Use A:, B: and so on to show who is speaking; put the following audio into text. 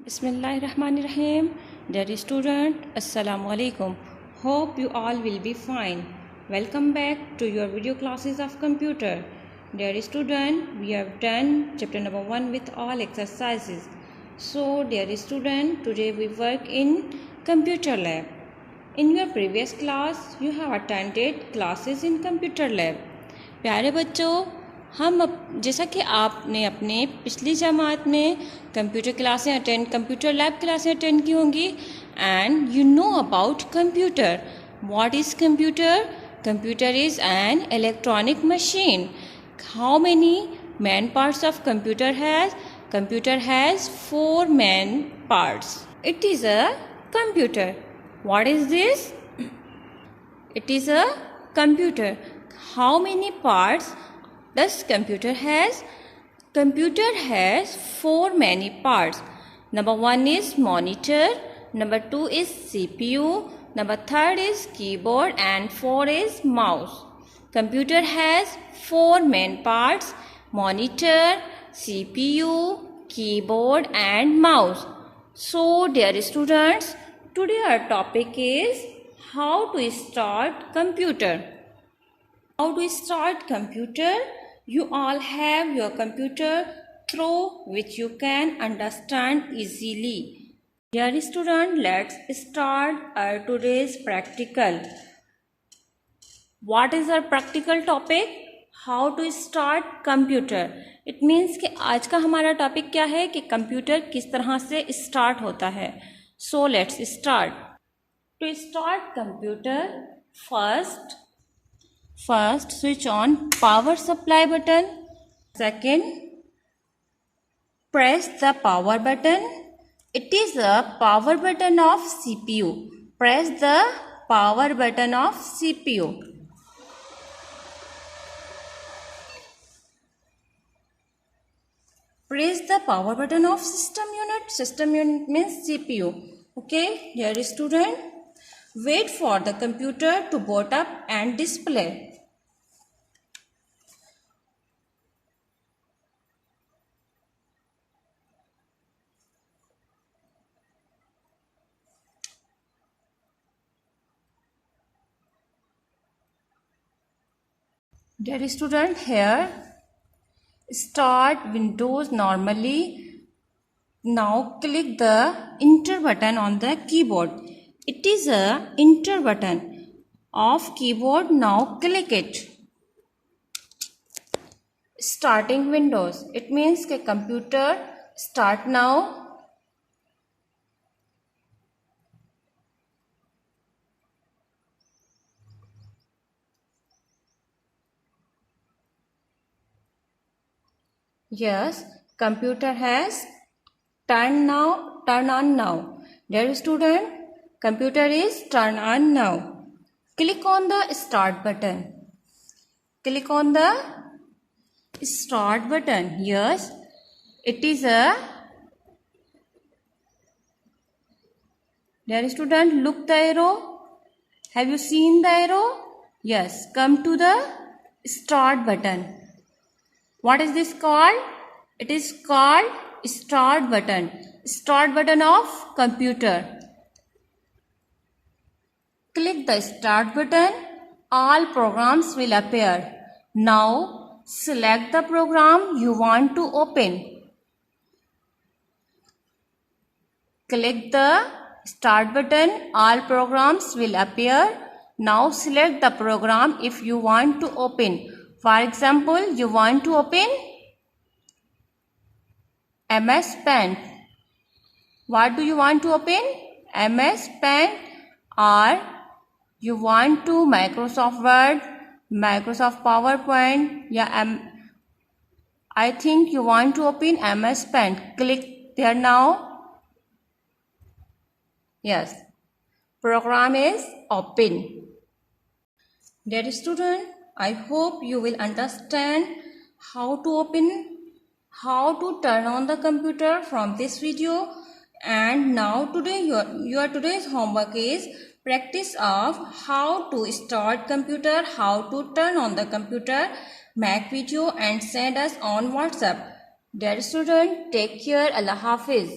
A: Bismillahirrahmanirrahim. Dear student, Assalamu alaikum. Hope you all will be fine. Welcome back to your video classes of computer. Dear student, we have done chapter number 1 with all exercises. So, dear student, today we work in computer lab. In your previous class, you have attended classes in computer lab. प्यारे बच्चों, जैसा कि आपने अपने पिछली जमात में computer lab क्लासें attend की होंगी and you know about computer. What is computer? Computer is an electronic machine. How many man parts of computer has? Computer has 4 man parts. It is a computer. What is this? It is a computer. How many parts does computer has? Computer has 4 many parts. Number 1 is monitor. Number 2 is CPU. Number 3 is keyboard and 4 is mouse. Computer has 4 main parts: monitor, CPU, keyboard and mouse. So dear students, today our topic is how to start computer. How to start computer? You all have your computer through which you can understand easily. Dear student, let's start our today's practical. What is our practical topic? How to start computer. It means कि आज का हमारा topic क्या है कि computer किस तरह से स्टार्ट होता है. So let's start. To start computer, first switch on power supply button. Second, press the power button. It is a power button of CPU. Press the power button of CPU. Press the power button of system unit. System unit means CPU. Okay, dear student. Wait for the computer to boot up and display. Dear student, here start Windows normally. Now click the enter button on the keyboard. It is a enter button of keyboard. Now click it. Starting Windows. It means कि computer start now. Yes, computer has turn on now. Dear student, computer is turn on now. Click on the start button. Click on the start button. Yes, it is a. Dear student, look the arrow. Have you seen the arrow? Yes, come to the start button. What is this called? It is called start button. Start button of computer. Click the start button. All programs will appear. Now select the program you want to open. Click the start button. All programs will appear. Now select the program if you want to open. For example, you want to open MS Paint. What do you want to open? MS Paint. Or you want to Microsoft Word, Microsoft PowerPoint. Yeah, I think you want to open MS Paint. Click there now. Yes, program is open. Dear student, I hope you will understand how to turn on the computer from this video. And now today your today's homework is practice of how to start computer, how to turn on the computer. Make video and send us on WhatsApp. Dear student, take care. Allah Hafiz.